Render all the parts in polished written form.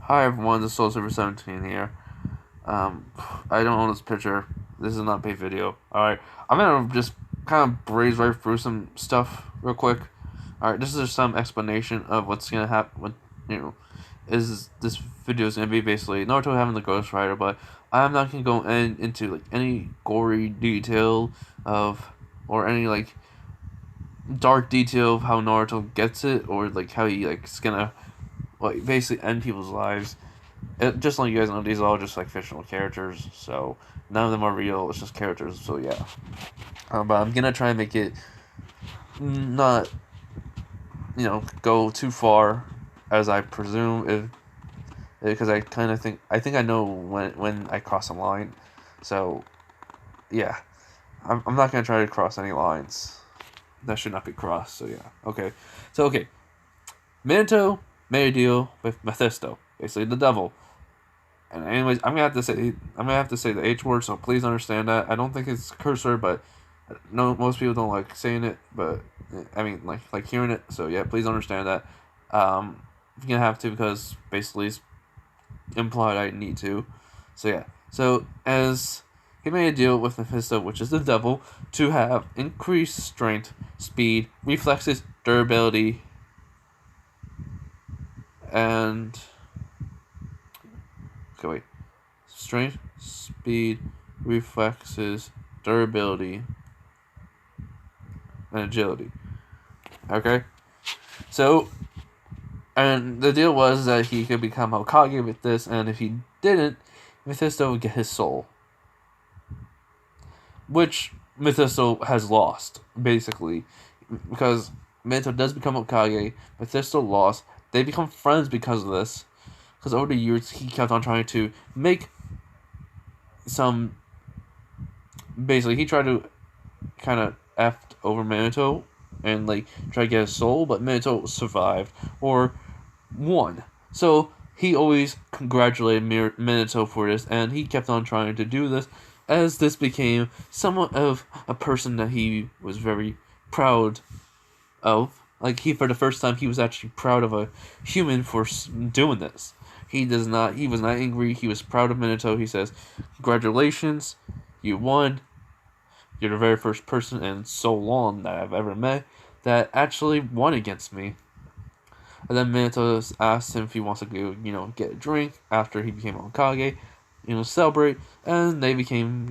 Hi everyone, this is SoulSaver17 here. I don't own this picture. This is not a paid video. Alright, I'm gonna just kind of breeze right through some stuff real quick. Alright, this is just some explanation of what's gonna happen when, is this video is gonna be basically Naruto having the Ghost Rider, but I'm not gonna go into like any gory detail of, or any like dark detail of how Naruto gets it, or like how he like is gonna basically end people's lives. Just like you guys know, these are all just like fictional characters, so none of them are real. It's just characters. So yeah, but I'm gonna try and make it not, go too far, as I presume, if because I kind of think I know when I cross a line. So yeah, I'm not gonna try to cross any lines that should not be crossed. So yeah, okay. So okay, Minato made a deal with Mephisto, basically the devil. And anyways, I'm gonna have to say the H word, so please understand that. I don't think it's a curse word, but no, most people don't like saying it. But I mean, like hearing it. So yeah, please understand that. You're gonna have to, because basically it's implied I need to. So yeah. So as he made a deal with Mephisto, which is the devil, to have increased strength, speed, reflexes, durability, and okay, wait. Strength, speed, reflexes, durability, and agility. Okay? So, and the deal was that he could become Hokage with this, and if he didn't, Mephisto would get his soul. Which Mephisto has lost, basically. Because Minato does become Hokage, Mephisto lost. They become friends because of this. Because over the years, he kept on trying to make some. Basically, he tried to kind of effed over Minato and like try to get his soul, but Minato survived or won. So he always congratulated Minato for this, and he kept on trying to do this, as this became somewhat of a person that he was very proud of. Like, for the first time, he was actually proud of a human for doing this. He was not angry. He was proud of Minato. He says, "Congratulations, you won. You're the very first person in so long that I've ever met that actually won against me." And then Minato asks him if he wants to go, get a drink after he became Hokage, celebrate. And they became,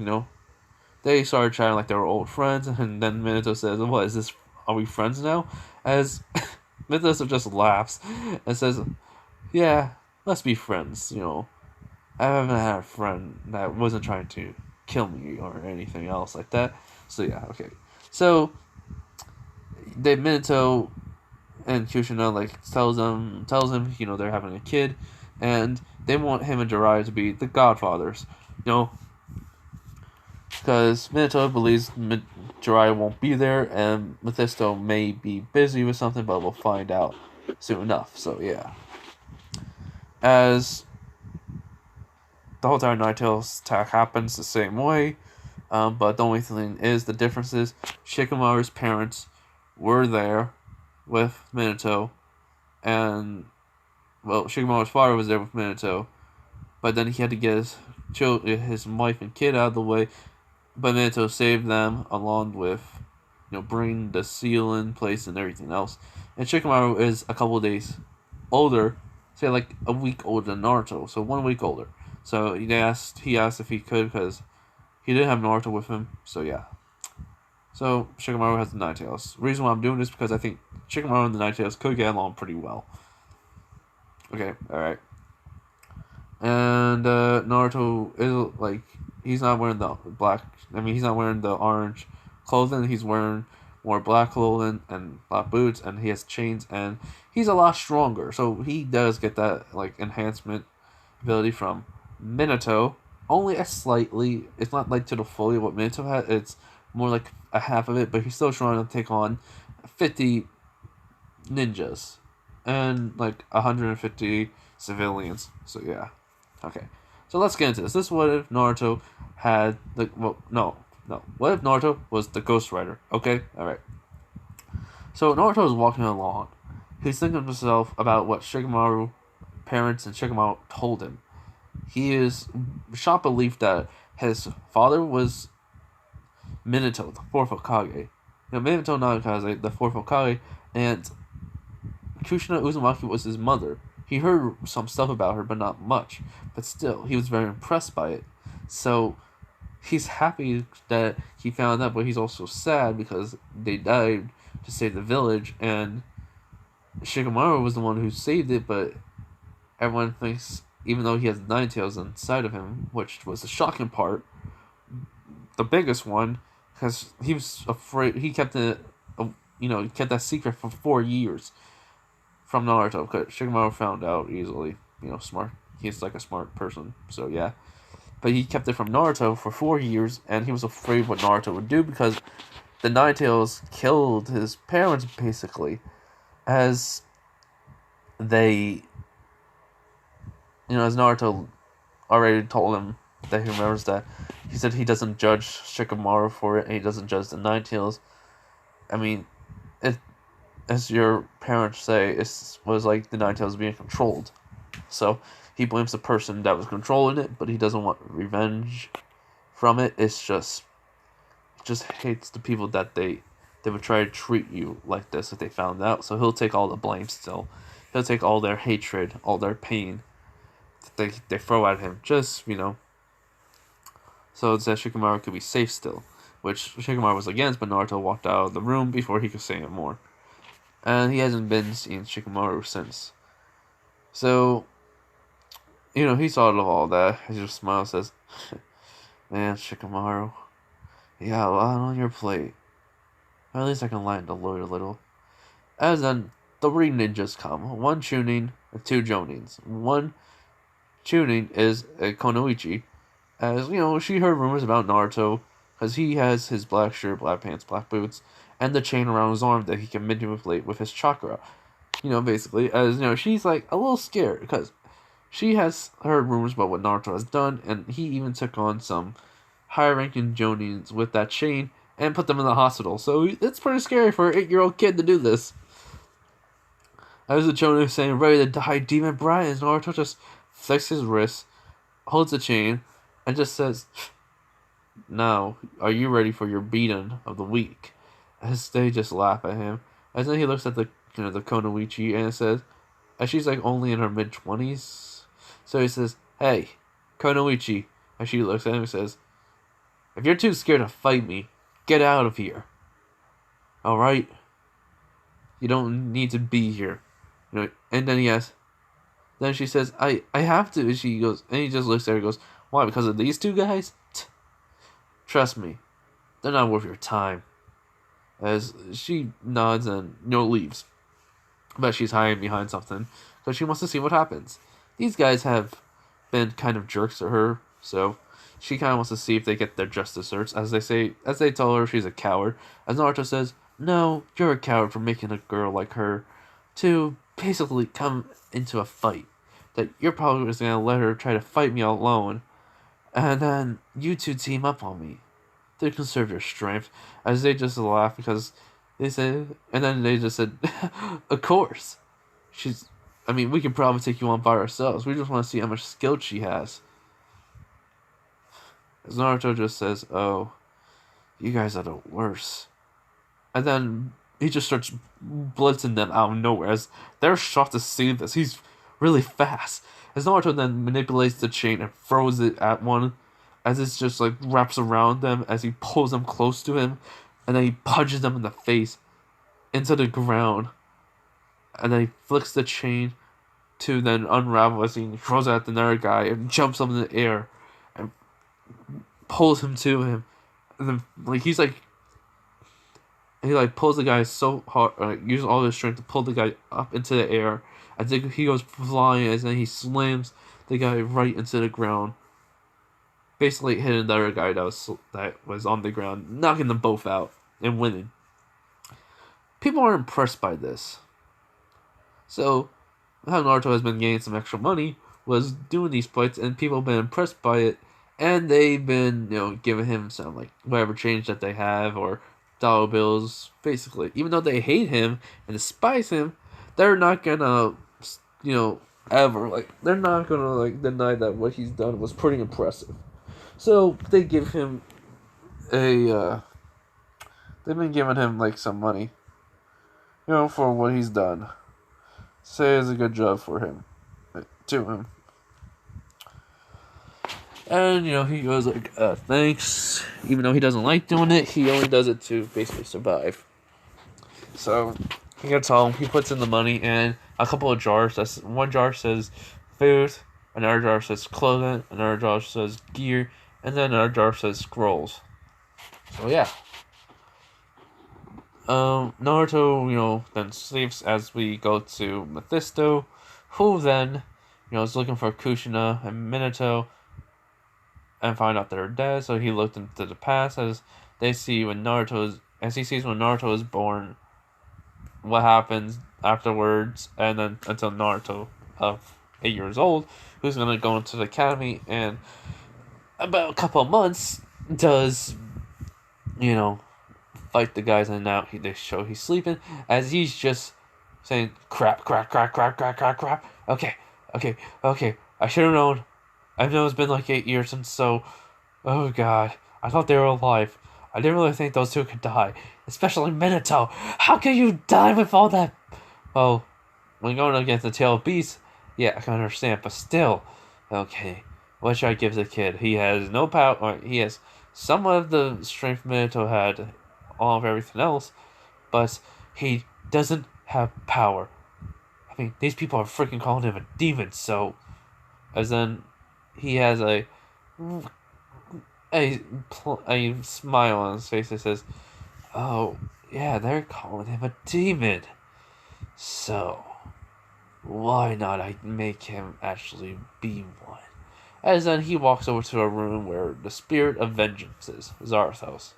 they started chatting like they were old friends. And then Minato says, "What is this? Are we friends now?" As Minato just laughs and says, "Yeah, let's be friends. I haven't had a friend that wasn't trying to kill me or anything else like that." So yeah, okay. So they Minato and Kushina tells him, they're having a kid, and they want him and Jiraiya to be the godfathers, because Minato believes Jiraiya won't be there, and Mephisto may be busy with something, but we'll find out soon enough. So yeah, as the whole entire Night Tales attack happens the same way, but the only thing is, the difference is Shikamaru's parents were there with Minato, and Shikamaru's father was there with Minato, but then he had to get his wife and kid out of the way. But Minato saved them, along with, bringing the seal in place and everything else. And Shikamaru is a couple of days older, say like a week older than Naruto, so 1 week older. So he asked if he could, because he didn't have Naruto with him. So yeah. So Shikamaru has the Night Tails. The reason why I'm doing this is because I think Shikamaru and the Night Tails could get along pretty well. Okay, alright. And Naruto is like, he's not wearing the he's not wearing the orange clothing. He's wearing more black clothing and black boots, and he has chains, and he's a lot stronger. So he does get that like enhancement ability from Minato. Only a slightly. It's not like to the fully what Minato had. It's more like a half of it, but he's still trying to take on 50 ninjas and like 150 civilians. So yeah. Okay. So let's get into this. This is what if Naruto had the no. What if Naruto was the Ghost Rider? Okay? Alright. So Naruto is walking along. He's thinking to himself about what Shikamaru parents and Shikamaru told him. He is shot belief that his father was Minato, the fourth Hokage. Minato Namikaze, the fourth Hokage, and Kushina Uzumaki was his mother. He heard some stuff about her, but not much. But still, he was very impressed by it. So, he's happy that he found out, but he's also sad because they died to save the village, and Shikamaru was the one who saved it, but everyone thinks, even though he has Nine Tails inside of him, which was the shocking part, the biggest one, because he was afraid, he kept it, he kept that secret for 4 years from Naruto, because Shikamaru found out easily, smart. He's like a smart person, so yeah. But he kept it from Naruto for 4 years, and he was afraid what Naruto would do because the Nine Tails killed his parents, basically, as they, as Naruto already told him that he remembers that. He said he doesn't judge Shikamaru for it, and he doesn't judge the Nine Tails. I mean, it, as your parents say, it was like the Nine Tails being controlled. So, he blames the person that was controlling it, but he doesn't want revenge from it. It's just hates the people that they would try to treat you like this if they found out. So he'll take all the blame still. He'll take all their hatred, all their pain that they throw at him. Just, so that Shikamaru could be safe still. Which Shikamaru was against, but Naruto walked out of the room before he could say it more. And he hasn't been seeing Shikamaru since. So, he thought of all that. He just smiles and says, man, Shikamaru, you got a lot on your plate. Or at least I can lighten the load a little. As then, 3 ninjas come. 1 Chunin and 2 Jonins. 1 Chunin is a Konoichi. As, she heard rumors about Naruto. Because he has his black shirt, black pants, black boots. And the chain around his arm that he can manipulate with his chakra. Basically. As, she's like a little scared. Because she has heard rumors about what Naruto has done. And he even took on some higher ranking Jonins with that chain and put them in the hospital. So it's pretty scary for an 8-year-old kid to do this. As the Jonin saying, ready to die, Demon Brian, Naruto just flexes his wrist, holds the chain, and just says, now, are you ready for your beating of the week? As they just laugh at him. As then he looks at the the Konoichi and says, and she's like only in her mid-20s. So he says, hey, Konoichi. And she looks at him and says, if you're too scared to fight me, get out of here. Alright? You don't need to be here. And then he asks, then she says, I have to. And she goes, and he just looks at her and goes, why? Because of these 2 guys? Trust me, they're not worth your time. As she nods and leaves. But she's hiding behind something because she wants to see what happens. These guys have been kind of jerks to her, so she kind of wants to see if they get their just desserts. As they tell her she's a coward. As Naruto says, no, you're a coward for making a girl like her to basically come into a fight. That you're probably just going to let her try to fight me alone. And then you 2 team up on me to conserve your strength. As they just laugh because they said, and then they just said, of course. We can probably take you on by ourselves. We just want to see how much skill she has. As Naruto just says, oh, you guys are the worst. And then he just starts blitzing them out of nowhere as they're shocked to see this. He's really fast. As Naruto then manipulates the chain and throws it at one, as it's just like wraps around them as he pulls them close to him, and then he punches them in the face into the ground. And then he flicks the chain to then unravel as he throws it at the other guy and jumps up in the air and pulls him to him. And then he pulls the guy so hard, uses all his strength to pull the guy up into the air. I think he goes flying, and then he slams the guy right into the ground, basically hitting the other guy that was on the ground, knocking them both out and winning. People are impressed by this. So, how Naruto has been getting some extra money was doing these fights, and people have been impressed by it, and they've been, giving him some, whatever change that they have, or dollar bills, basically. Even though they hate him and despise him, they're not gonna, ever. Like, they're not gonna like deny that what he's done was pretty impressive. So they give him a they've been giving him like some money, for what he's done. Say it's a good job for him, to him. And he goes like, thanks. Even though he doesn't like doing it, he only does it to basically survive. So he gets home, he puts in the money and a couple of jars. One jar says food, another jar says clothing, another jar says gear, and then another jar says scrolls. So yeah. Naruto, then sleeps as we go to Mephisto, who then, is looking for Kushina and Minato and find out they're dead. So he looked into the past as he sees when Naruto is born, what happens afterwards, and then until Naruto of 8 years old, who's gonna go into the academy, and about a couple of months does, fight the guys, and now they show he's sleeping as he's just saying crap. Okay. I should have known. I know it's been like 8 years since, so oh god, I thought they were alive. I didn't really think those two could die, especially Minato. How can you die with all that? Well, when going against the tail of beast, yeah, I can understand, but still, okay. What should I give the kid? He has no power. Or he has some of the strength Minato had, all of everything else, but he doesn't have power. I mean, these people are freaking calling him a demon. So, as then he has a smile on his face that says, "Oh, yeah, they're calling him a demon. So, why not I make him actually be one?" As then he walks over to a room where the spirit of vengeance is, Zarathos.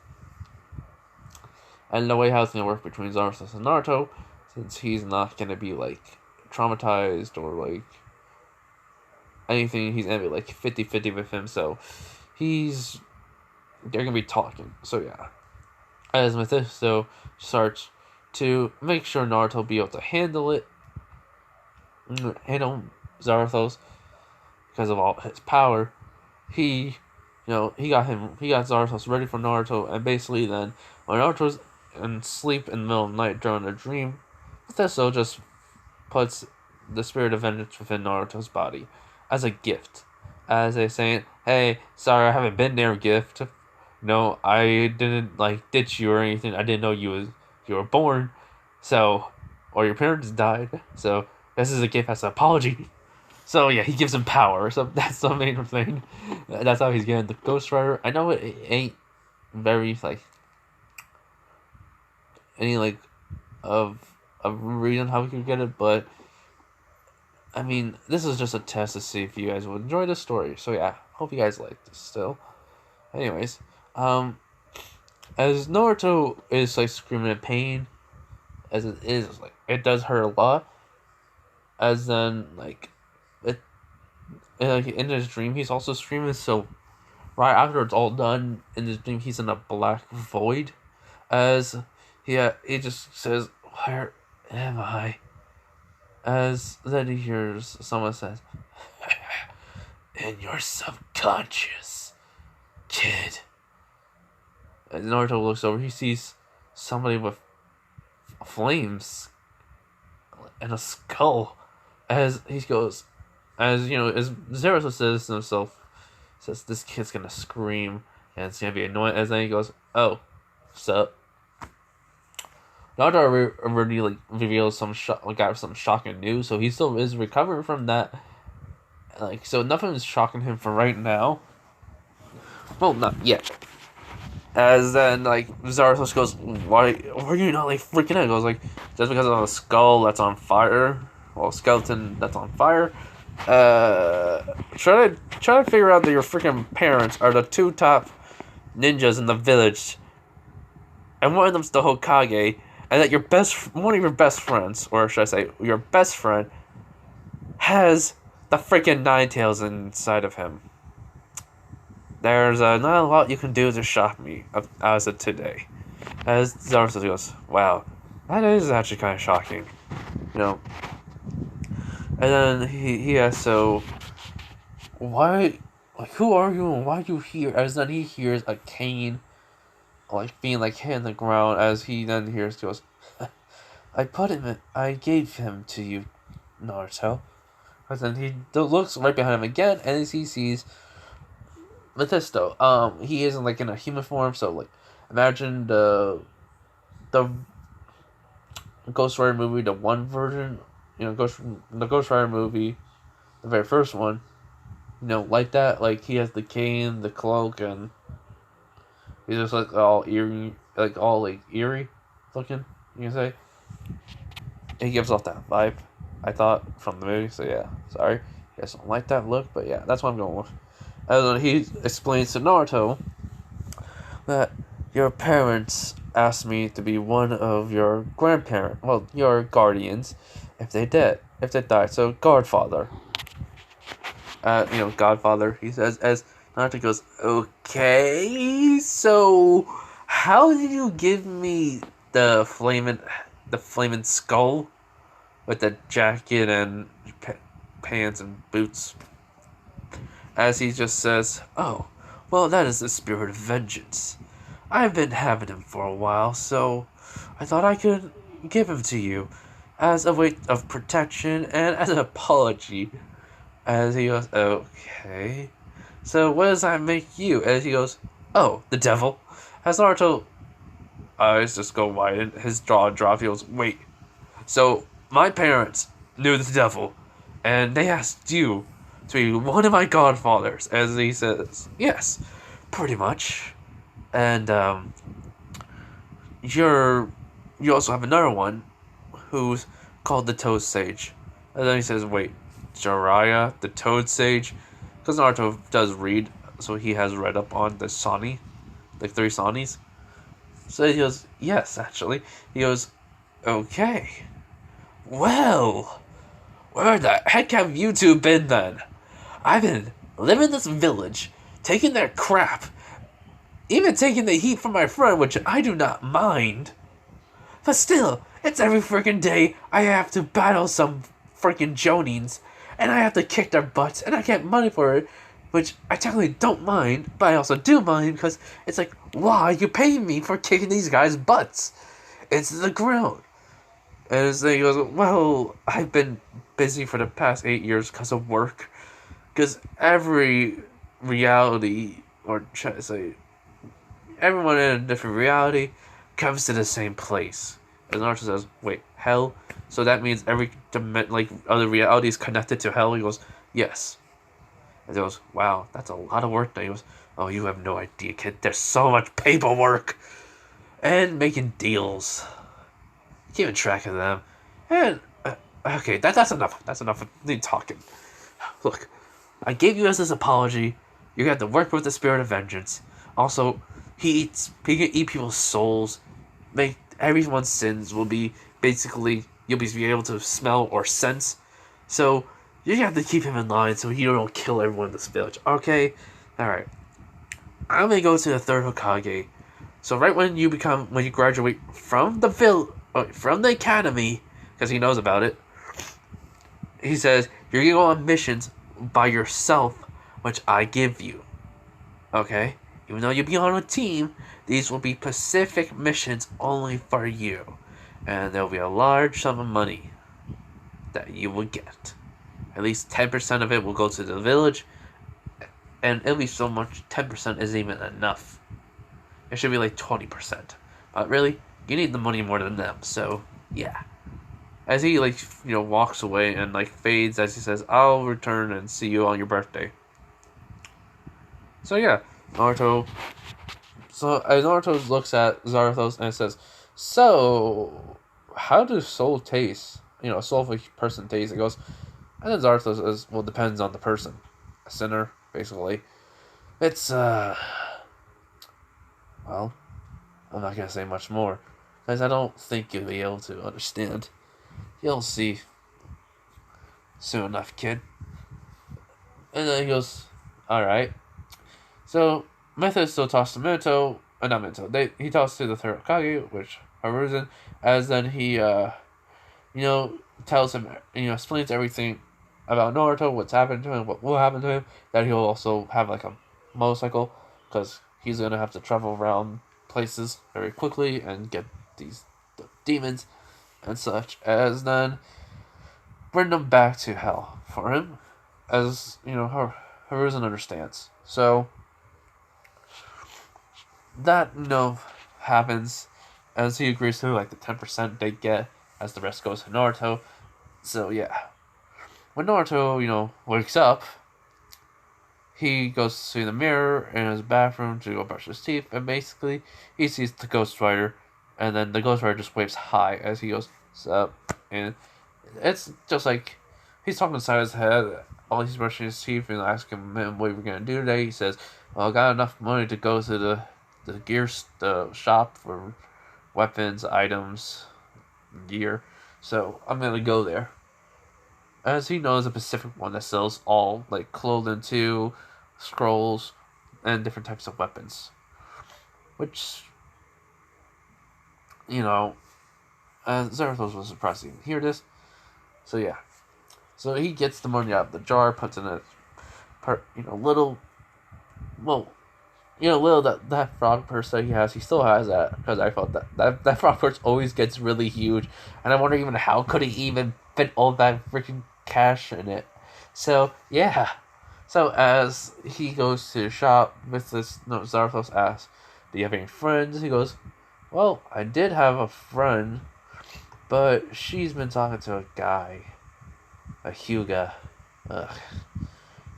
And the way how it's going to work between Zarathos and Naruto, since he's not going to be, like, traumatized or, like, anything, he's going to be, like, 50-50 with him, so they're going to be talking, so yeah. As Mephisto starts to make sure Naruto be able to handle Zarathos, because of all his power, he got Zarathos ready for Naruto, and basically then, when Naruto's in sleep in the middle of the night during a dream, Mephisto just puts the spirit of vengeance within Naruto's body as a gift. As they saying, hey, sorry I haven't been there, gift. No, I didn't ditch you or anything. I didn't know you were born, so, or your parents died, so this is a gift as an apology. So yeah, he gives him power, so that's the main thing. That's how he's getting the Ghost Rider. I know it ain't very any of a reason how we could get it, but I mean, this is just a test to see if you guys would enjoy the story. So yeah, hope you guys like this still. Anyways, as Naruto is screaming in pain, as it is it does hurt a lot. As then in his dream he's also screaming. So right after it's all done in his dream, he's in a black void. As he just says, "Where am I?" As then he hears someone says, "In your subconscious, kid." And Naruto looks over. He sees somebody with flames and a skull. As he goes, as Zarathos says to himself, says this kid's gonna scream and it's gonna be annoying. As then he goes, "Oh, sup?" Naruto already reveals some shocking news, so he still is recovering from that. So nothing is shocking him for right now. Well, not yet. As then Zarathos goes, "Why are you not freaking out?" He goes just because of a skull that's on fire, well, skeleton that's on fire. Try to figure out that your freaking parents are the two top ninjas in the village, and one of them's the Hokage, and that one of your best friends, or should I say, your best friend, has the freaking Nine Tails inside of him. There's not a lot you can do to shock me as of today. As Zarathos goes, "Wow, that is actually kind of shocking." And then he asks, so, why, like, who are you and why are you here? As then he hears a cane, like, being, like, hit in the ground, as he then goes, I gave him to you, Naruto. And then he looks right behind him again, and he sees Mephisto. He isn't, like, in a human form, so, like, imagine the Ghost Rider movie, the one version, the Ghost Rider movie, the very first one, like that. Like, he has the cane, the cloak, and he's just, like, all eerie, eerie looking, you can say. He gives off that vibe, I thought, from the movie, so yeah, sorry. You guys don't like that look, but yeah, that's what I'm going with. And then he explains to Naruto that your parents asked me to be one of your your guardians, if they died, so Godfather. Godfather, he says, as Naruto goes, okay, so how did you give me the flaming skull with the jacket and pants and boots? As he just says, oh, well, that is the spirit of vengeance. I've been having him for a while, so I thought I could give him to you as a way of protection and as an apology. As he goes, okay. So what does that make you? As he goes, oh, the devil. As Naruto eyes just go wide and his jaw drops, he goes, wait. So my parents knew the devil, and they asked you to be one of my godfathers. As he says, yes, pretty much. And you also have another one who's called the Toad Sage. And then he says, wait, Jiraiya, the Toad Sage? Because Naruto does read, so he has read up on the Sani, the 3 Sanis. So he goes, yes, actually. He goes, okay. Well, where the heck have you two been then? I've been living in this village, taking their crap, even taking the heat from my friend, which I do not mind. But still, it's every freaking day I have to battle some freaking Jonins, and I have to kick their butts, and I get money for it, which I technically don't mind, but I also do mind because it's like, why are you paying me for kicking these guys' butts into the ground? And then he goes, well, I've been busy for the past 8 years because of work. Because every reality, or should I say, everyone in a different reality comes to the same place. And Naruto says, wait, hell? So that means every other reality is connected to hell? He goes, yes. And he goes, wow, that's a lot of work. And he goes, oh, you have no idea, kid. There's so much paperwork. And making deals. Keeping track of them. And, okay, that's enough. That's enough of me talking. Look, I gave you as this apology. You have to work with the spirit of vengeance. Also, he can eat people's souls. Make everyone's sins will be basically, you'll be able to smell or sense. So you have to keep him in line so you don't kill everyone in this village. Okay, all right. I'm gonna go to the 3rd Hokage. So right when you graduate from from the academy, because he knows about it, he says you're gonna go on missions by yourself, which I give you. Okay? Even though you'll be on a team, these will be specific missions only for you. And there will be a large sum of money that you will get. At least 10% of it will go to the village. And it'll be so much, 10% isn't even enough. It should be like 20%. But really, you need the money more than them, so yeah. As he walks away and fades as he says, I'll return and see you on your birthday. So yeah, Naruto looks at Zarathos and says, so how does soul taste? Soul of a person taste? It goes, and then Zarathos says, well, depends on the person. A sinner, basically. It's well, I'm not gonna say much more, because I don't think you'll be able to understand. You'll see soon enough, kid. And then he goes, alright. So, Method still talks to Minato, not Minato, he talks to the 3rd Hokage, which Hiruzen, as then he, tells him, explains everything about Naruto, what's happened to him, what will happen to him, that he'll also have like a motorcycle, because he's gonna have to travel around places very quickly and get these demons and such, as then bring them back to hell for him, as Hiruzen understands. So that happens, as he agrees to like the 10% they get, as the rest goes to Naruto. So yeah, when Naruto wakes up, he goes to the mirror in his bathroom to go brush his teeth, and basically he sees the Ghost Rider, and then the Ghost Rider just waves hi as he goes, "Sup?" And it's just like he's talking inside his head while he's brushing his teeth and asking him what we're gonna do today. He says, "Well, I got enough money to go to the shop for weapons, items, gear, so I'm gonna go there." As he knows, a Pacific one that sells all like clothing too, scrolls, and different types of weapons. Which, Zarathos was surprised to even hear this. So yeah. So he gets the money out of the jar, puts it in little, well, little that frog purse that he has, he still has that, because I felt that frog purse always gets really huge, and I wonder even how could he even fit all that freaking cash in it. So yeah. So as he goes to the shop with this, Zarathos asks, "Do you have any friends?" He goes, "Well, I did have a friend, but she's been talking to a guy, a Hyuga. Ugh.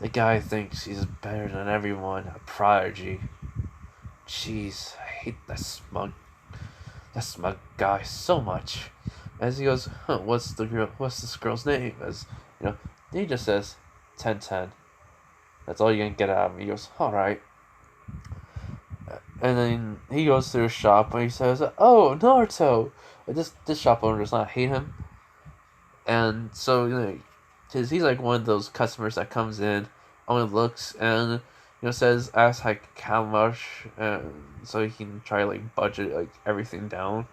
The guy thinks he's better than everyone, a prodigy. Jeez, I hate that smug guy so much." As he goes, "Huh, what's this girl's name?" As he just says, 1010. That's all you can get out of me. He goes, "Alright." And then he goes to a shop and he says, "Oh, Naruto!" This shop owner does not hate him. And so, cause he's like one of those customers that comes in, only looks, and asks like how much, so he can try like budget like everything down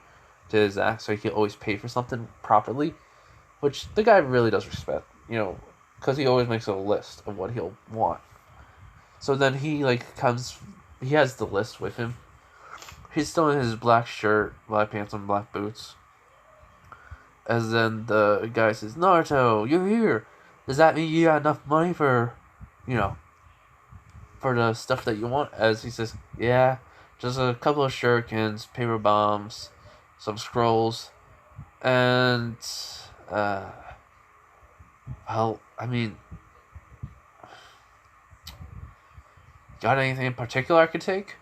to his act, so he can always pay for something properly, which the guy really does respect, because he always makes a list of what he'll want. So then he he has the list with him. He's still in his black shirt, black pants, and black boots. As then the guy says, "Naruto, you're here. Does that mean you got enough money for, for the stuff that you want?" As he says, "Yeah, just a couple of shurikens, paper bombs, some scrolls, and, well, I mean, got anything in particular I could take?"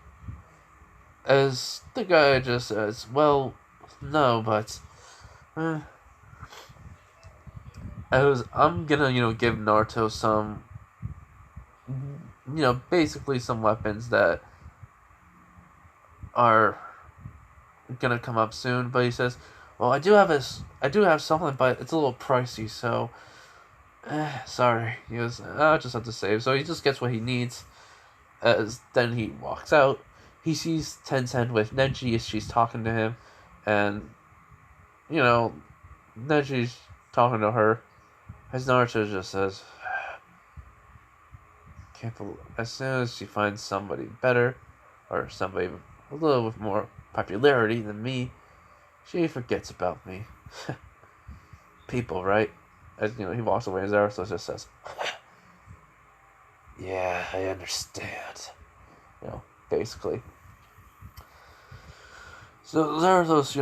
As the guy just says, "Well, no, but, I'm gonna, give Naruto some, basically some weapons that are gonna come up soon." But he says, "Well, I do have something, but it's a little pricey, so, sorry." He goes, "I just have to save." So he just gets what he needs. As then he walks out, he sees Tencent with Neji as she's talking to him, and Neji's talking to her. As Naruto just says, "Can't believe," as soon as she finds somebody better, or somebody a little with more popularity than me, she forgets about me. People, right? As he walks away, Zarathos just says, "Yeah, I understand." Basically. So Zarathos,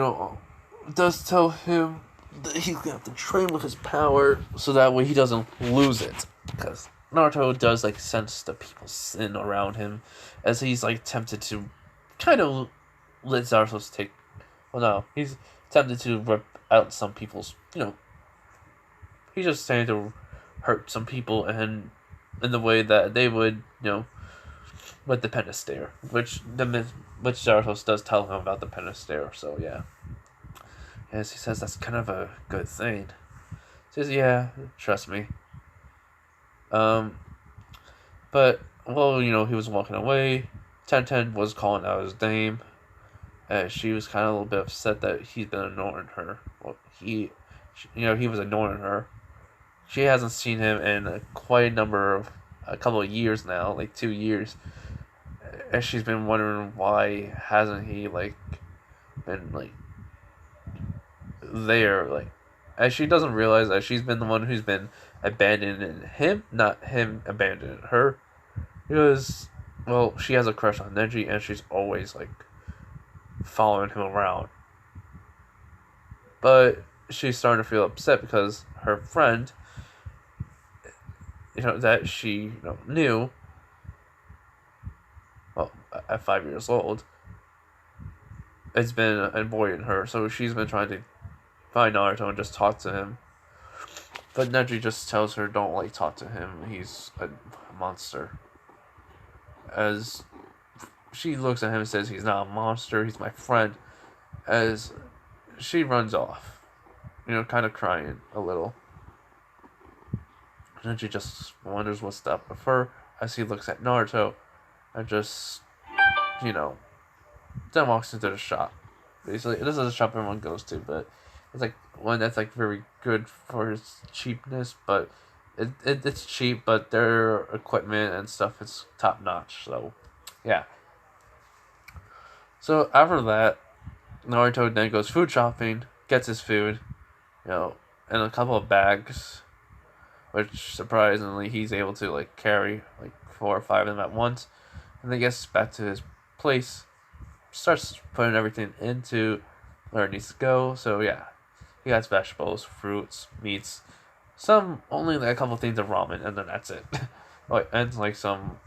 does tell him that he's gonna have to train with his power so that way he doesn't lose it. Because Naruto does sense the people's sin around him, as he's tempted to kind of let Zarathos take. Well, no, he's tempted to rip out some people's. He's just trying to hurt some people, and in the way that they would, with the Penistare, which Zarathos does tell him about the Penistare. So yeah. As he says, that's kind of a good thing. He says, "Yeah, trust me." But, well, he was walking away. Ten was calling out his name. She was kind of a little bit upset that he's been ignoring her. Well, he was ignoring her. she hasn't seen him in a couple of years now, like 2 years, and she's been wondering why hasn't he like been like there, like, as she doesn't realize that she's been the one who's been abandoning him, not him abandoning her, because, well, she has a crush on Neji and she's always like following him around. But she's starting to feel upset because her friend, that she knew, well, at 5 years old, has been avoiding her. So she's been trying to find Naruto and just talk to him. But Neji just tells her, don't like talk to him. He's a monster. As she looks at him and says, he's not a monster, he's my friend. As she runs off, kind of crying a little. And then she just wonders what's up with her as he looks at Naruto and just, then walks into the shop. Basically, this is a shop everyone goes to, but it's like one that's like very good for its cheapness, but it's cheap, but their equipment and stuff is top notch. So, yeah. So after that, Naruto then goes food shopping, gets his food, and a couple of bags, which surprisingly he's able to like carry like 4 or 5 of them at once, and then gets back to his place, starts putting everything into where it needs to go. So yeah, he has vegetables, fruits, meats, only like a couple of things of ramen, and then that's it. And like some,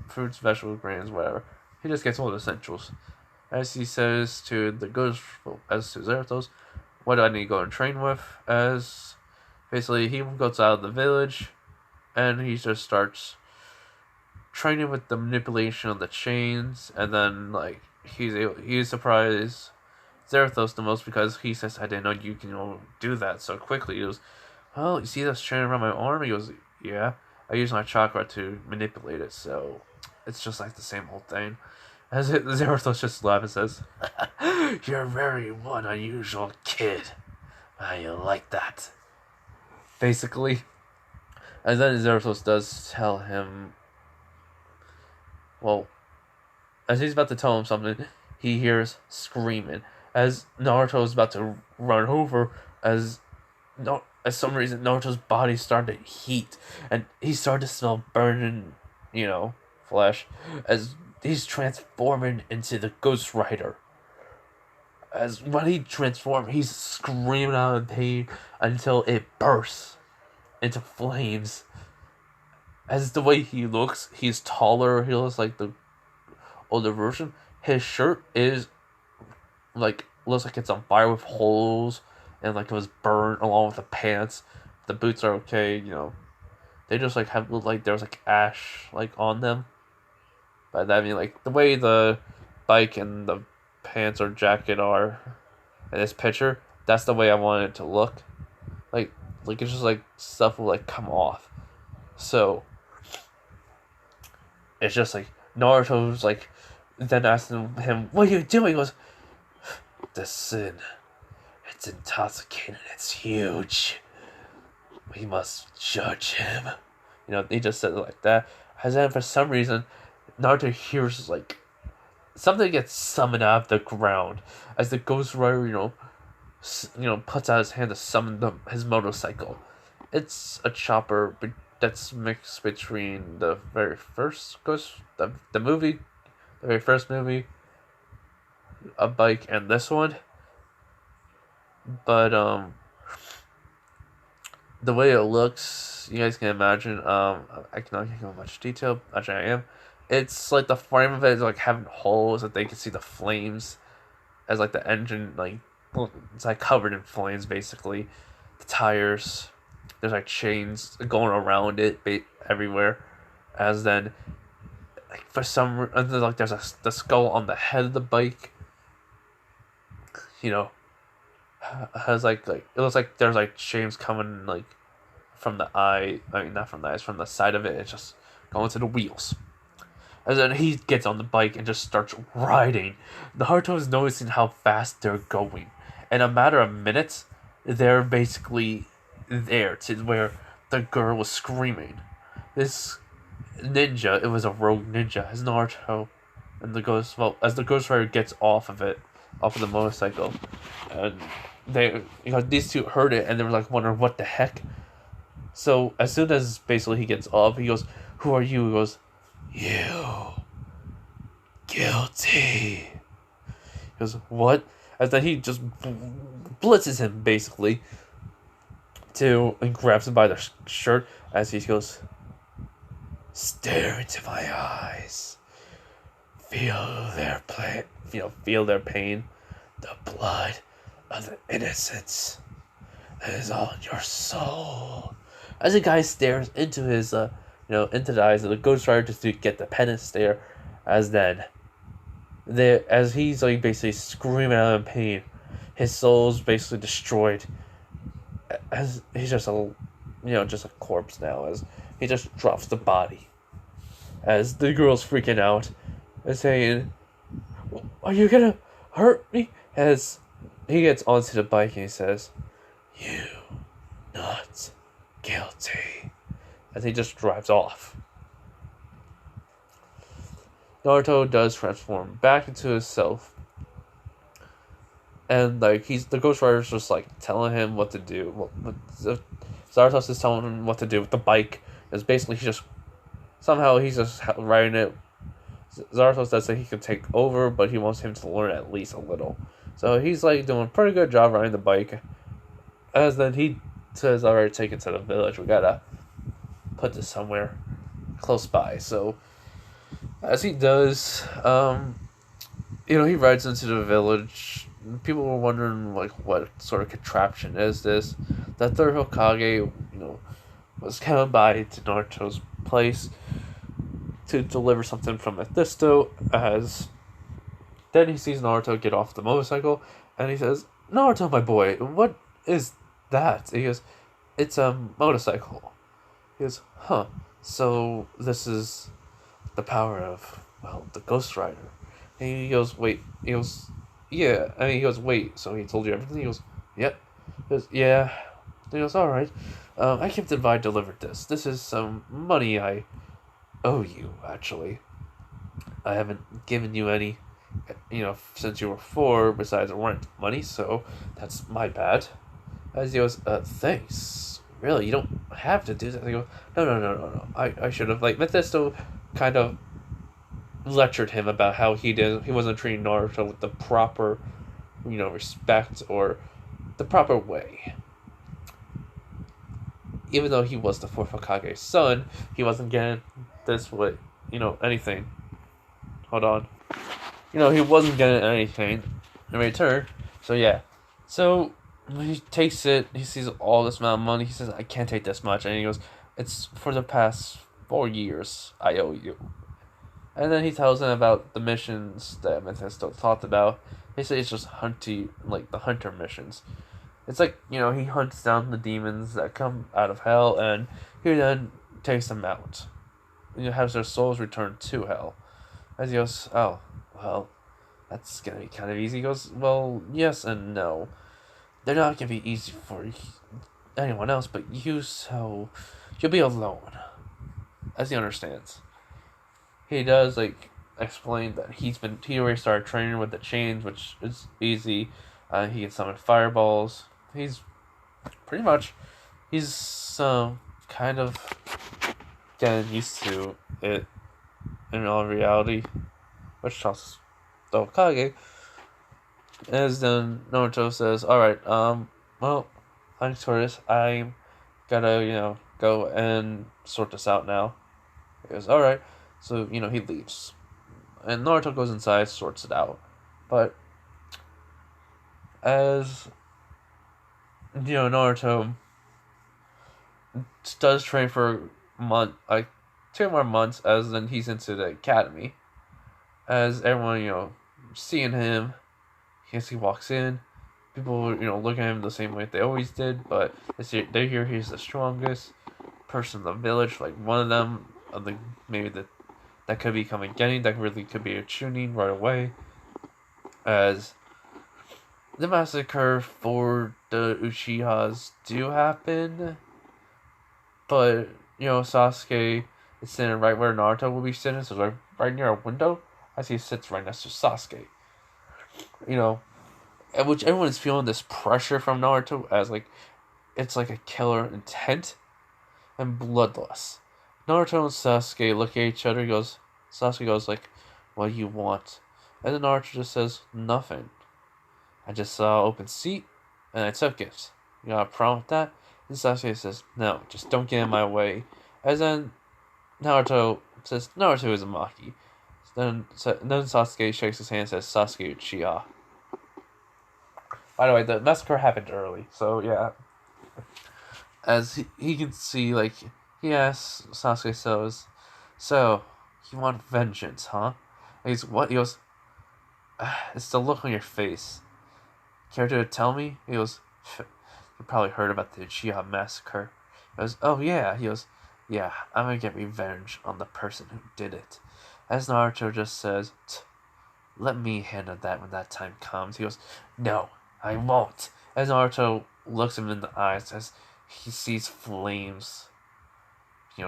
fruits, vegetables, grains, whatever. He just gets all the essentials. As he says to the ghost, as to Zerathos, what do I need to go and train with? As basically he goes out of the village, and he just starts training with the manipulation of the chains, and then like he's surprised Zerathos the most because he says, I didn't know you can do that so quickly. He goes, well, you see this chain around my arm? He goes, yeah, I use my chakra to manipulate it, so it's just like the same old thing. As Zerathos just laughs and says, you're very one unusual kid. I like that. Basically. And then Zerathos does tell him, well, as he's about to tell him something, he hears screaming. As Naruto is about to run over, as some reason Naruto's body started to heat, and he started to smell burning, flesh, as he's transforming into the Ghost Rider. As when he transforms, he's screaming out in pain until it bursts into flames. As the way he looks, he's taller, he looks like the older version. His shirt is looks like it's on fire with holes, and like it was burned along with the pants. The boots are okay, they just like look like there's like ash like on them. But I mean, like the way the bike and the pants or jacket are in this picture, that's the way I want it to look. Like it's just like stuff will like come off. So it's just like Naruto's like then asking him, what are you doing? He goes, the sin, it's intoxicating, it's huge. We must judge him. He just said it like that. And then for some reason, Naruto hears like something gets summoned out of the ground as the Ghost Rider, puts out his hand to summon his motorcycle. It's a chopper that's mixed between the very first the movie, the very first movie, a bike, and this one. But the way it looks, you guys can imagine. I cannot give you much detail. Actually, I am. It's like the frame of it is like having holes that they can see the flames, as like the engine it's like covered in flames basically. The tires, there's like chains going around it everywhere, as then like for some like there's the skull on the head of the bike. Has like it looks like there's like chains coming like from the eye. I mean, not from the eyes, from the side of it. It's just going to the wheels. And then he gets on the bike and just starts riding. Naruto is noticing how fast they're going. In a matter of minutes, they're basically there to where the girl was screaming. This ninja, it was a rogue ninja, as Naruto and the Ghost, well, as the Ghost Rider gets off of the motorcycle, and these two heard it and they were like wondering what the heck. So as soon as basically he gets off, he goes, "Who are you?" He goes, "You guilty." He goes, "What?" And then he just blitzes him basically and grabs him by the shirt as he goes, "Stare into my eyes. Feel their pain. Feel their pain. The blood of the innocents that is on your soul." As the guy stares into his, into the eyes of the Ghost Rider just to get the penance stare, as he's like basically screaming out in pain, his soul's basically destroyed. As he's just a corpse now. As he just drops the body. As the girl's freaking out and saying, "Are you gonna hurt me?" As he gets onto the bike and he says, "You not guilty." As he just drives off. Naruto does transform back into himself. And like the Ghost Rider's just like telling him what to do. Zarathos is telling him what to do with the bike. It's basically he's just riding it. Zarathos does say he can take over, but he wants him to learn at least a little. So he's like doing a pretty good job riding the bike. As then he says, "Alright, take it to the village. We gotta put this somewhere close by." So as he does, he rides into the village. People were wondering like what sort of contraption is this. The third Hokage, was coming by to Naruto's place to deliver something from Mephisto. As then he sees Naruto get off the motorcycle, and he says, "Naruto, my boy, what is that?" He goes, "It's a motorcycle." He goes, "Huh, so this is the power of, well, the Ghost Rider." And he goes, "Wait," he goes, "Yeah," and he goes, "Wait, so he told you everything?" He goes, "Yep." He goes, "Yeah." He goes, "Alright, I can't believe I delivered this. This is some money I owe you, actually. I haven't given you any, since you were 4, besides rent money, so that's my bad." As he goes, "Thanks. Really, you don't have to do that." He goes, No. I should have." Like, Mephisto kind of lectured him about how he wasn't treating Naruto with the proper, respect or the proper way. Even though he was the 4th Hokage's son, he wasn't getting this with, anything. Hold on. He wasn't getting anything in return. So, yeah. So, when he takes it, he sees all this amount of money. He says, "I can't take this much." And he goes, "It's for the past 4 years I owe you." And then he tells him about the missions that Mephisto talked about. Basically, it's just the hunter missions. It's like, he hunts down the demons that come out of hell, and he then takes them out. Has their souls returned to hell. As he goes, "Oh, well, that's gonna be kind of easy." He goes, "Well, yes and no. They're not gonna be easy for anyone else, but you, so you'll be alone." As he understands. He does, explain that he already started training with the chains, which is easy. He can summon fireballs. He's kind of getting used to it in all reality, which tells the Hokage. As then Naruto says, "Alright, well, thanks for this. I'm gotta, go and sort this out now." He goes, "Alright." So, he leaves. And Naruto goes inside, sorts it out. But as Naruto does train for a 2 more months, as then he's into the academy. As everyone, seeing him, as he walks in, people, look at him the same way they always did, but they hear he's the strongest person in the village, like one of them, maybe that could become a Genin, that really could be a Chunin right away. As the massacre for the Uchihas do happen, but Sasuke is sitting right where Naruto will be sitting, so right near a window. As he sits right next to Sasuke. You know, at which everyone is feeling this pressure from Naruto as like it's like a killer intent and bloodlust. Naruto and Sasuke look at each other. Sasuke goes like, "What do you want?" And then Naruto just says, "Nothing. I just saw an open seat, and I took it. You got a problem with that?" And Sasuke says, "No, just don't get in my way." And then Naruto says, "Naruto is a Maki." Then Sasuke shakes his hand and says, "Sasuke Uchiha." By the way, the massacre happened early, so yeah. As he can see, like, he asks Sasuke, so, you want vengeance, huh? And he's, what? He goes, it's the look on your face. Care to tell me? He goes, you probably heard about the Uchiha massacre. He goes, oh yeah. He goes, yeah, I'm gonna get revenge on the person who did it. As Naruto just says, let me handle that when that time comes. He goes, no, I won't. As Naruto looks him in the eyes as he sees flames,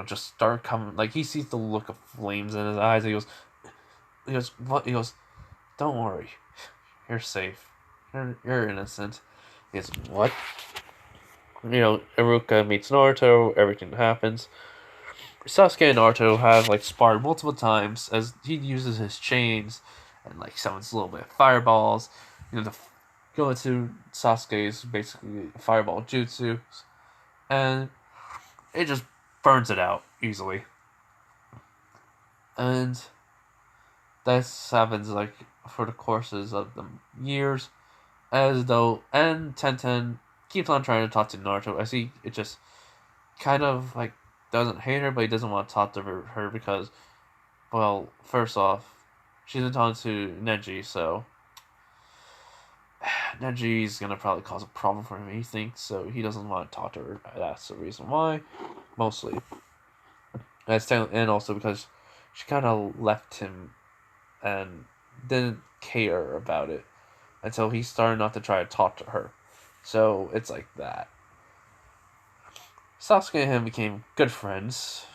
just start coming. Like, he sees the look of flames in his eyes. He goes, what? He goes, don't worry. You're safe. You're innocent. He goes, what? Iruka meets Naruto. Everything happens. Sasuke and Naruto have, like, sparred multiple times as he uses his chains and, like, summons a little bit of fireballs. To go into Sasuke's basically fireball jutsu. And it just burns it out easily. And this happens, like, for the courses of the years. And Tenten keeps on trying to talk to Naruto as it just kind of, like, doesn't hate her, but he doesn't want to talk to her because, well, first off, she's been talking to Neji, so Neji's gonna probably cause a problem for him, he thinks, so he doesn't want to talk to her. That's the reason why, mostly. And also because she kind of left him and didn't care about it until he started not to try to talk to her. So it's like that. Sasuke and him became good friends.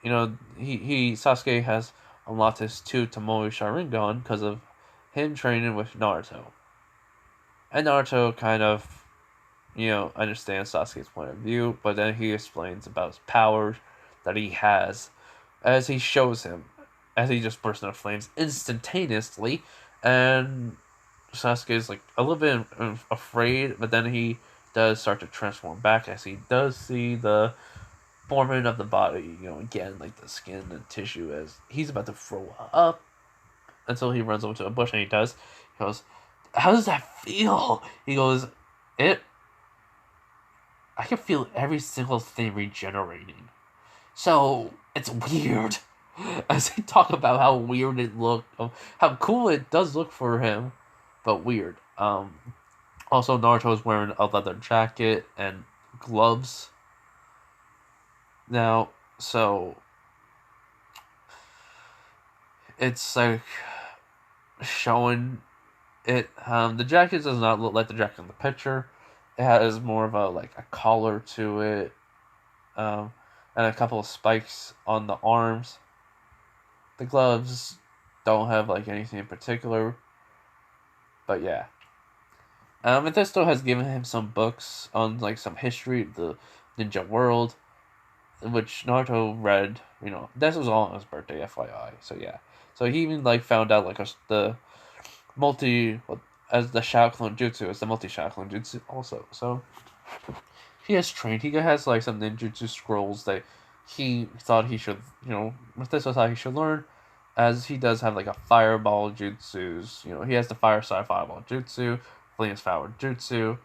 Sasuke has unlocked his 2 Tomoe Sharingan because of him training with Naruto. And Naruto kind of, understands Sasuke's point of view, but then he explains about his powers that he has as he shows him, as he just bursts into flames instantaneously, and Sasuke is like a little bit afraid, but then he does start to transform back as he does see the forming of the body, again, like the skin and tissue, as he's about to throw up until he runs over to a bush, and he does. He goes, how does that feel? He goes, I can feel every single thing regenerating. So, it's weird. As they talk about how weird it looked, how cool it does look for him, but weird. Also, Naruto is wearing a leather jacket and gloves. Now, so it's like showing it. The jacket does not look like the jacket in the picture. It has more of a collar to it, and a couple of spikes on the arms. The gloves don't have anything in particular, but yeah. Mephisto has given him some books on some history of the ninja world, which Naruto read. This was all on his birthday, FYI. So yeah, so he even found out the multi as the Shao Clone Jutsu as the multi Shao Clone Jutsu also. So he has trained. He has some ninjutsu scrolls that he thought he should. Mephisto thought he should learn. As he does have a fireball jutsus. He has the fire side fireball jutsu, flames power jutsu.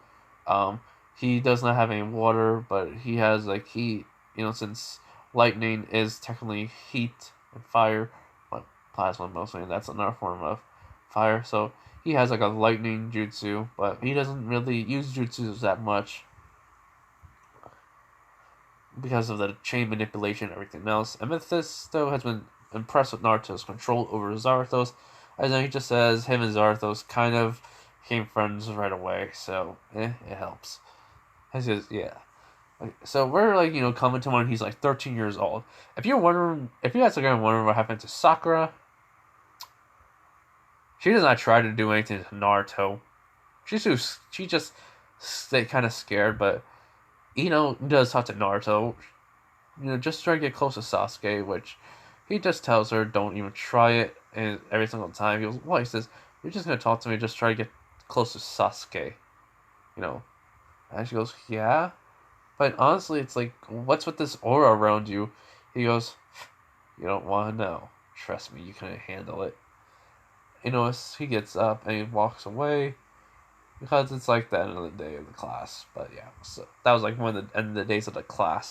He does not have any water, but he has heat. Since lightning is technically heat and fire, but plasma mostly, and that's another form of fire. So he has a lightning jutsu, but he doesn't really use jutsus that much because of the chain manipulation and everything else. And Mephisto has been impressed with Naruto's control over Zarathos, And then he just says him and Zarthos kind of became friends right away, so it helps. He says, yeah. So we're coming to when he's 13 years old. If you guys are gonna wonder what happened to Sakura, she does not try to do anything to Naruto. She just stay kind of scared, but does talk to Naruto. Just try to get close to Sasuke, which he just tells her don't even try it, and every single time he goes, "What?" He says, "You're just gonna talk to me. Just try to get close to Sasuke." You know, and she goes, "Yeah." But honestly, it's like, what's with this aura around you? He goes, you don't want to know. Trust me, you couldn't handle it. He gets up and he walks away because it's like the end of the day of the class. But yeah, so that was like one of the end of the days of the class.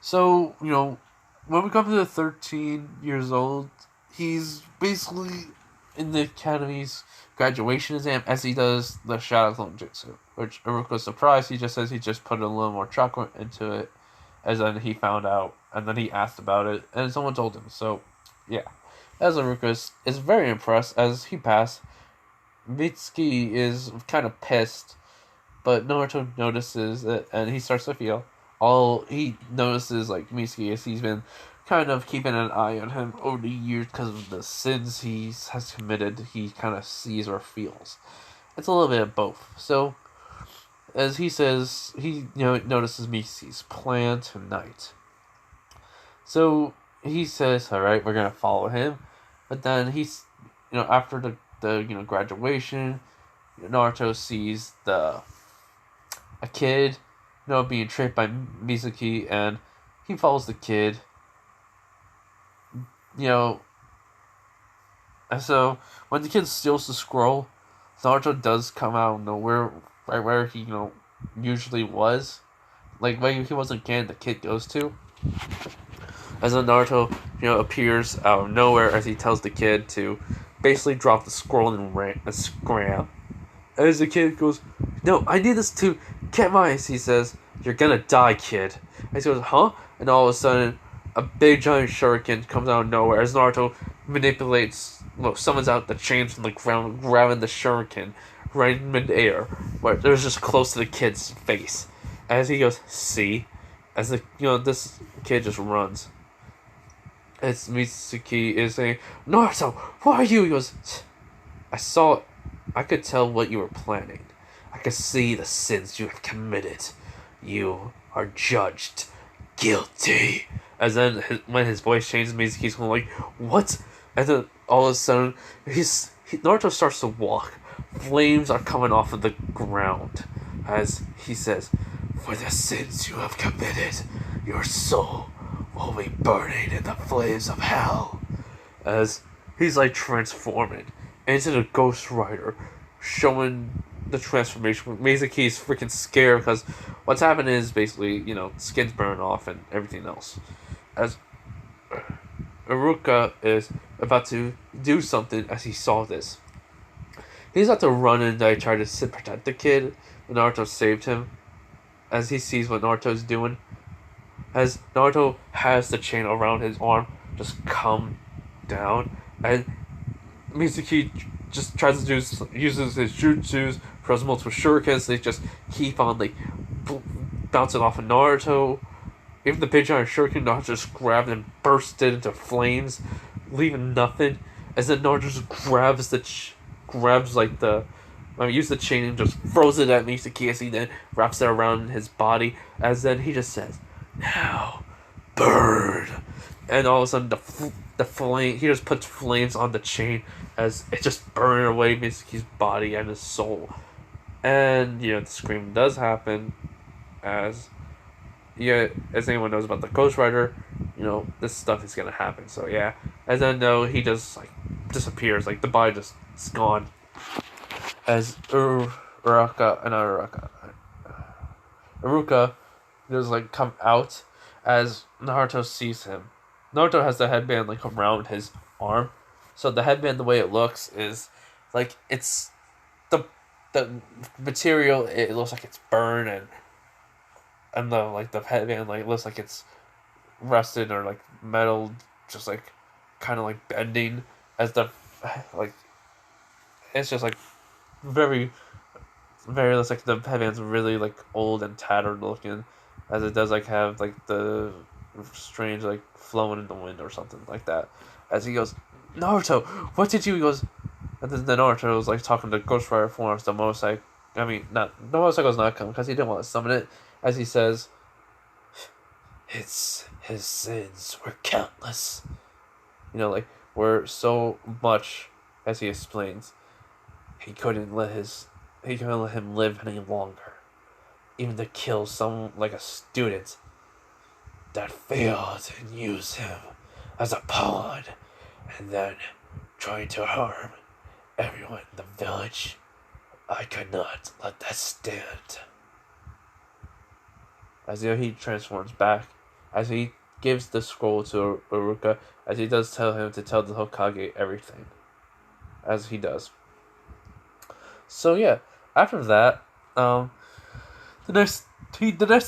So when we come to the 13 years old, he's basically in the academy's graduation exam as he does the Shadow Clone Jutsu. Which Iruko's surprised, he just says he just put a little more chocolate into it, as then he found out, and then he asked about it, and someone told him. So, yeah. As Iruko is very impressed as he passed, Mitsuki is kind of pissed, but Naruto notices it, and he starts to feel. All he notices, Mitsuki, is he's been kind of keeping an eye on him over the years because of the sins he has committed. He kind of sees or feels. It's a little bit of both. So, as he says, he notices Mitsuki's plan tonight. So he says, "All right, we're gonna follow him," but then he's after the graduation, Naruto sees a kid being tricked by Mitsuki, and he follows the kid. And so when the kid steals the scroll, Naruto does come out of nowhere, right where he usually was, like where he wasn't getting the kid goes to. As then Naruto appears out of nowhere as he tells the kid to basically drop the scroll and scram. As the kid goes, "No, I need this to get my," he says, "You're gonna die, kid." And he goes, "Huh?" And all of a sudden, a big giant shuriken comes out of nowhere as Naruto summons out the chains from the ground, grabbing the shuriken right in midair, where it was just close to the kid's face. As he goes, "See?" As this kid just runs. As Mitsuki is saying, "Naruto, why are you?" He goes, "I saw it. I could tell what you were planning. I could see the sins you have committed. You are judged guilty." As then when his voice changes, Mitsuki's going like, "What?" And then all of a sudden, Naruto starts to walk. Flames are coming off of the ground. As he says, "For the sins you have committed, your soul will be burning in the flames of hell." As he's transforming into the Ghost Rider, showing the transformation. Mizuki's freaking scared because what's happening is basically, skin's burning off and everything else. As Iruka is about to do something as he saw this. He's about to run and try to protect the kid, and Naruto saved him. As he sees what Naruto's doing, as Naruto has the chain around his arm just come down, and Mizuki just tries to uses his jutsus, throws multiple shurikens. They just keep on bouncing off of Naruto. Even the big giant shuriken, Naruto just grabbed and bursted into flames, leaving nothing. As then Naruto just grabs use the chain and just throws it at Mitsuki as he then wraps it around his body. As then he just says, "Now, burn!" And all of a sudden the flame, he just puts flames on the chain as it just burns away Mitsuki's body and his soul. And the scream does happen as anyone knows about the Ghost Rider, this stuff is gonna happen. So yeah. And then he just disappears, the body just is gone. As Iruka just come out as Naruto sees him. Naruto has the headband around his arm. So the headband, the way it looks is it's the material, it looks like it's burned, and the headband looks like it's rusted or metal, just kind of bending. as the like it's just like very very looks like the headband's really like old and tattered looking, as it does like have like the strange like flowing in the wind or something like that. As he goes, Naruto, what did you? He goes, and then Naruto was like talking to Ghost Rider forms the motorcycle. I mean, not the motorcycle's not coming because he didn't want to summon it. As he says, his sins were countless. Like were so much, as he explains, he couldn't let his he couldn't let him live any longer. Even to kill someone like a student that failed and use him as a pawn, and then trying to harm everyone in the village. I could not let that stand. As he transforms back, as he gives the scroll to Uruka, as he does tell him to tell the Hokage everything. As he does. So yeah, after that, the next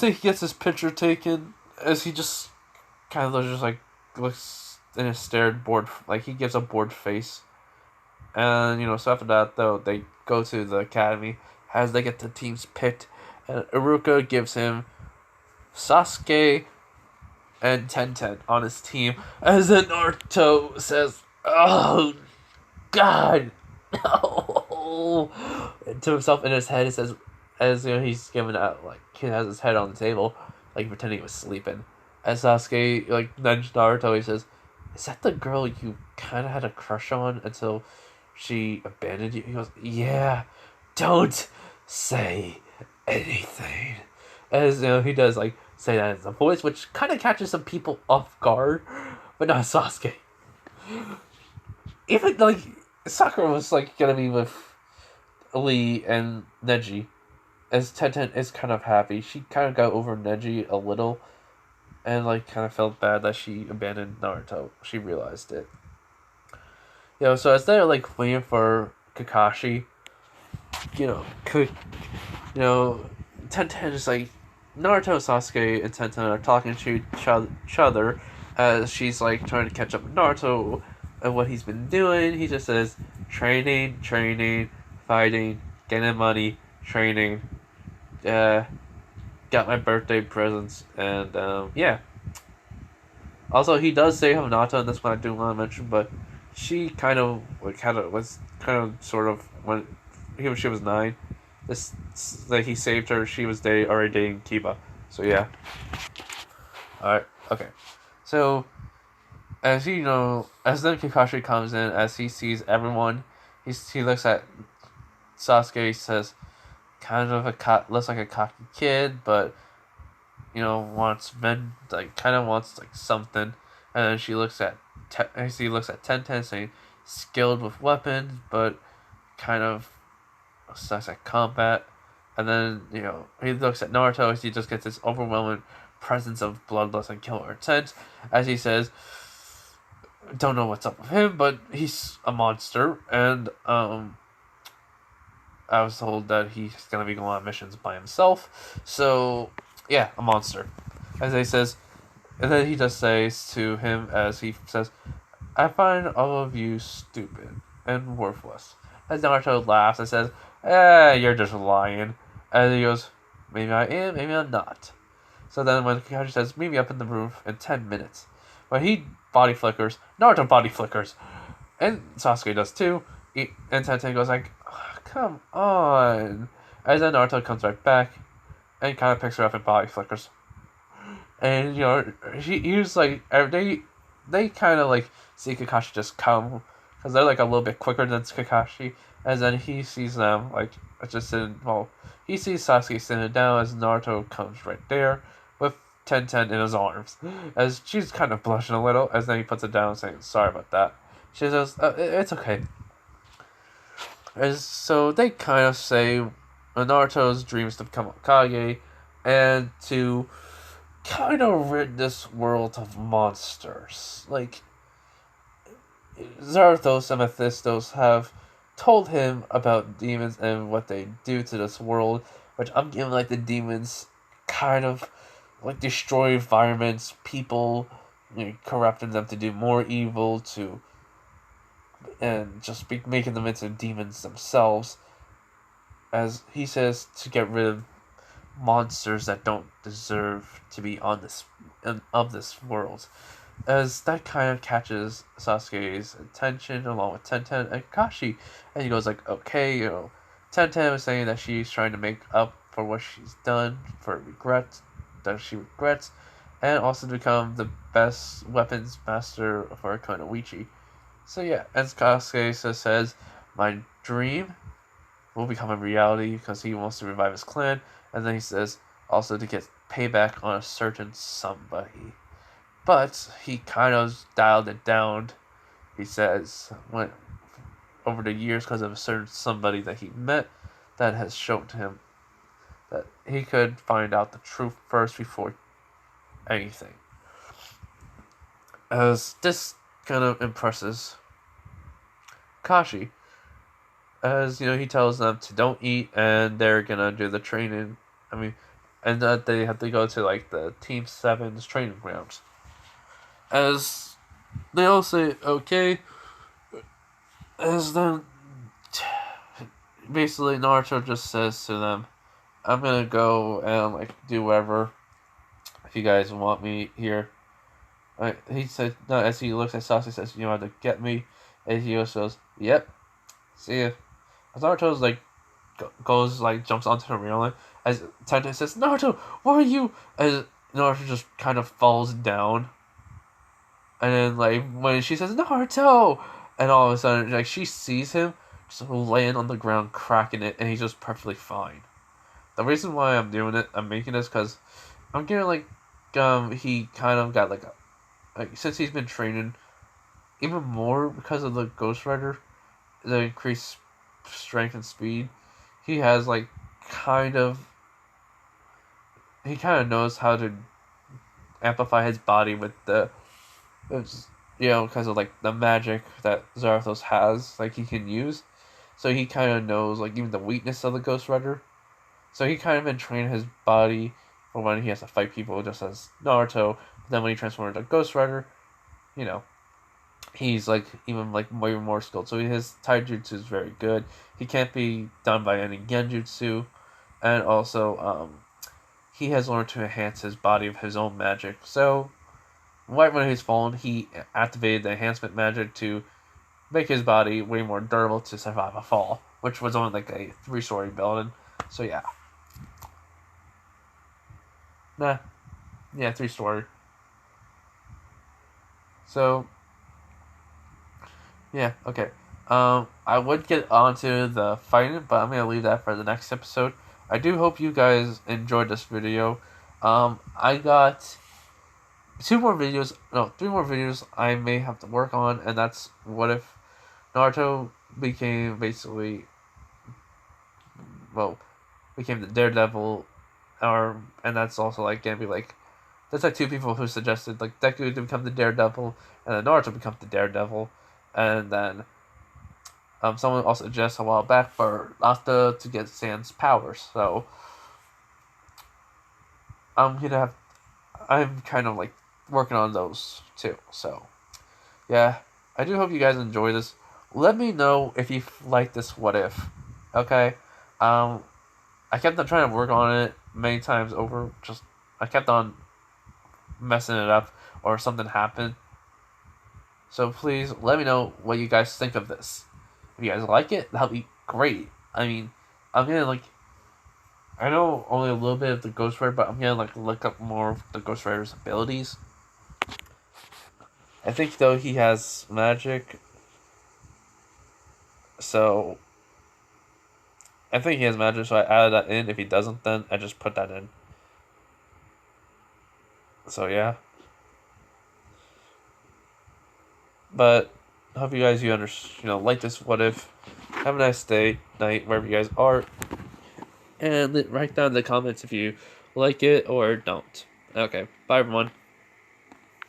day he gets his picture taken, as he just kind of just like looks in a stared bored, like he gives a bored face. And so after that though, they go to the academy as they get the teams picked, and Iruka gives him Sasuke and Tenten on his team, as then Naruto says, "Oh God, no!" And to himself in his head, he says, as he's giving out, like he has his head on the table, like pretending he was sleeping. As Sasuke like nudged Naruto, he says, "Is that the girl you kind of had a crush on until she abandoned you?" He goes, "Yeah, don't say anything." As he does like say that in a voice, which kind of catches some people off guard, but not Sasuke. Even like Sakura was like gonna be with Lee and Neji, as Tenten is kind of happy. She kind of got over Neji a little, and like kind of felt bad that she abandoned Naruto. She realized it. So as they're like waiting for Kakashi, could Tenten is like Naruto, Sasuke, and Tenten are talking to each other as she's like trying to catch up with Naruto and what he's been doing. He just says training, training, fighting, getting money, training. Got my birthday presents, and yeah. Also, he does say Hinata, and this one I do want to mention, but she kind of was kind of sort of when she was 9. This like he saved her. She was already dating Kiba. So yeah. All right. Okay. So as as then Kakashi comes in, as he sees everyone, he looks at Sasuke. He says, kind of looks like a cocky kid, but wants men, like kind of wants like something. And then she looks at he looks at Tenten, saying skilled with weapons, but kind of sucks at combat. And then he looks at Naruto as he just gets this overwhelming presence of bloodlust and killer intent, as he says, don't know what's up with him, but he's a monster. And I was told that he's gonna be going on missions by himself. So yeah, a monster. As he says, and then he just says to him, as he says, I find all of you stupid and worthless. As Naruto laughs and says, you're just lying. And he goes, maybe I am, maybe I'm not. So then when Kakashi says, meet me up in the roof in 10 minutes. When he body flickers, Naruto body flickers. And Sasuke does too. And Tenten goes like, oh, come on. As then Naruto comes right back and kind of picks her up and body flickers. And he was like, they kind of like see Kakashi just come, because they're like a little bit quicker than Kakashi. As then he sees them like just sitting. Well, he sees Sasuke sitting down as Naruto comes right there with Tenten in his arms. As she's kind of blushing a little, as then he puts it down, saying, "Sorry about that." She says, "It's okay." As so they kind of say Naruto's dreams to become Hokage, and to kind of rid this world of monsters. Like, Zarathos and Mephistos have told him about demons and what they do to this world, which I'm giving like the demons kind of like destroy environments, people, corrupting them to do more evil, to and just making them into demons themselves, as he says, to get rid of monsters that don't deserve to be on this of this world. As that kind of catches Sasuke's attention along with Tenten and Kakashi, and he goes like, okay, Tenten was saying that she's trying to make up for what she's done, for regrets that she regrets, and also to become the best weapons master for Kunoichi. So yeah, as Sasuke says, my dream will become a reality because he wants to revive his clan, and then he says also to get payback on a certain somebody. But he kind of dialed it down. He says went over the years because of a certain somebody that he met that has shown to him that he could find out the truth first before anything. As this kind of impresses Kashi, as he tells them to don't eat and they're gonna do the training. And that they have to go to like the Team 7's training grounds. As they all say okay, as then basically Naruto just says to them, I'm gonna go and like do whatever if you guys want me here. He said, no, as he looks at Sasuke, says, you know how to get me, and he also goes, yep, see ya. As Naruto's like goes like jumps onto the railing, as Tenten says, Naruto, why are you? As Naruto just kind of falls down, and then like when she says Naruto, and all of a sudden like she sees him just laying on the ground cracking it, and he's just perfectly fine. The reason why I'm doing it, I'm making this because I'm getting like he kind of got like since he's been training even more because of the Ghost Rider, the increased strength and speed, he has like he kind of knows how to amplify his body with because of like the magic that Zarathos has, like he can use. So he kind of knows like even the weakness of the Ghost Rider. So he kind of been training his body for when he has to fight people, just as Naruto. But then when he transforms into Ghost Rider, he's like even like way more skilled. So his taijutsu is very good. He can't be done by any genjutsu, and also he has learned to enhance his body with his own magic. So right when he's fallen, he activated the enhancement magic to make his body way more durable to survive a fall, which was only like a 3-story building. So yeah. Nah. Yeah, 3-story. So yeah, okay. I would get onto the fighting, but I'm gonna leave that for the next episode. I do hope you guys enjoyed this video. I got 3 more videos I may have to work on, and that's what if Naruto became became the Daredevil, and that's also like gonna be like, there's like 2 people who suggested like Deku to become the Daredevil, and then Naruto become the Daredevil, and then someone also suggested a while back for Asta to get Sans powers. So I'm kind of like working on those too. So yeah, I do hope you guys enjoy this. Let me know if you like this what if. Okay? I kept on trying to work on it many times over. I kept on messing it up or something happened. So please let me know what you guys think of this. If you guys like it, that'll be great. I'm gonna like, I know only a little bit of the Ghost Rider, but I'm gonna like look up more of the Ghost Rider's abilities. I think though he has magic, so I think he has magic. So I added that in. If he doesn't, then I just put that in. So yeah. But I hope you guys like this what if. Have a nice day, night, wherever you guys are. And write down in the comments if you like it or don't. Okay, bye everyone.